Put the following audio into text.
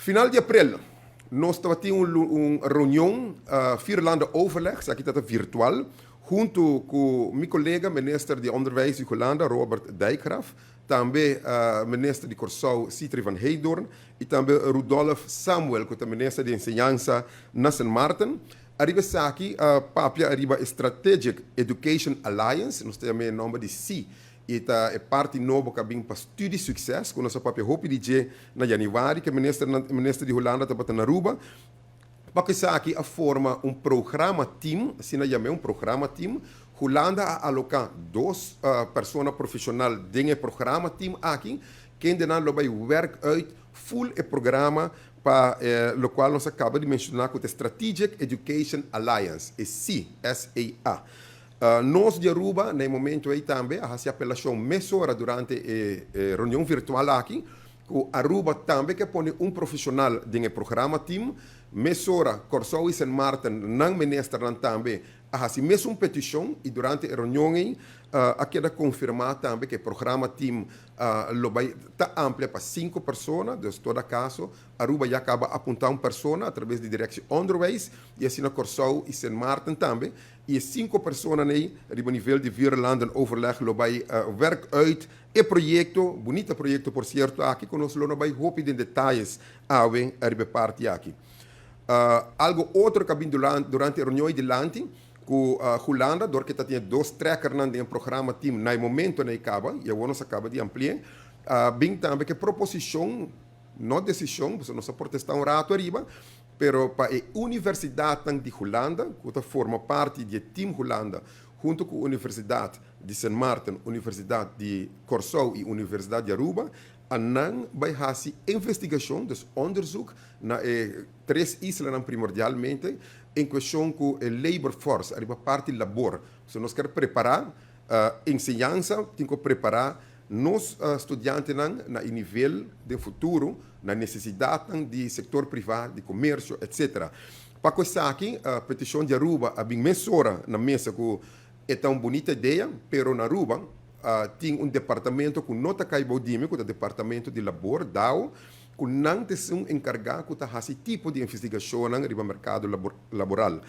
Final de abril, nós temos uma reunião, Vierlanden overleg, aqui está virtual, junto com meu colega, ministro de Onderwijs de Holanda, Robert Dijkgraaf, também ministro de Curaçao, Citri van Heijdoorn, e também Rudolf Samuel, que é ministro de Enseñanza, na Sint Maarten. Arriba aqui, papia arriba Strategic Education Alliance, nós temos o nome de SI, e é parte nova que vem para estudar sucesso, com nossa papia hope de na januário, que o ministro de Holanda está na Aruba. Porque aqui a forma programa team, assim nós chamamos programa team. Holanda a alocar duas pessoas profissionais dentro do programa team aqui, que ainda vai werk uit full o programa para o qual nós acabamos de mencionar com a Strategic Education Alliance, SEA. Nós de Aruba, no momento aí também, a apelação mesora durante a reunião virtual aqui, com Aruba também que põe profissional dentro do programa team, mesora Curaçao e Sint Maarten, não ministra também, a mesma petição e durante a reunião aí, aqui é confirmar também que o programa team está amplo para 5 pessoas, de todo caso, Aruba já acaba apontando uma pessoa através da direção Onderwijs, e assim na Curaçao e Sint Maarten também, e 5 pessoas aí, a nível de Vierlanden overleg, vai werk uit e projeto, bonito projeto por certo, aqui conosco não vai roupa de detalhes a parte aqui. Algo outro que durante a reunião de Lanti, com Holanda, porque tinha 2 trackers no programa team, no momento não acaba, e agora nós acaba de ampliar, bem também que proposição, não decisão, porque nós protestar um rato arriba, pero para a Universidade de Holanda, que forma parte do Team Holanda, junto com a Universidade de Sint Maarten, Universidade de Curaçao e Universidade de Aruba, a NAN vai fazer investigação, dus onderzoek, na 3 islas primordialmente, em questão com a labor force, a parte do labor. Se nós queremos preparar ensinança, temos que preparar nos estudantes na nível de futuro, na necessidade do setor privado, de comércio, etc. Para começar aqui, a petição de Aruba, a bem mesura na mesa com é tão bonita ideia, pero na Aruba tem departamento que não está caibodime, que é o departamento de labor, DAO, que não tem encarregado de fazer tipo de investigação no mercado laboral.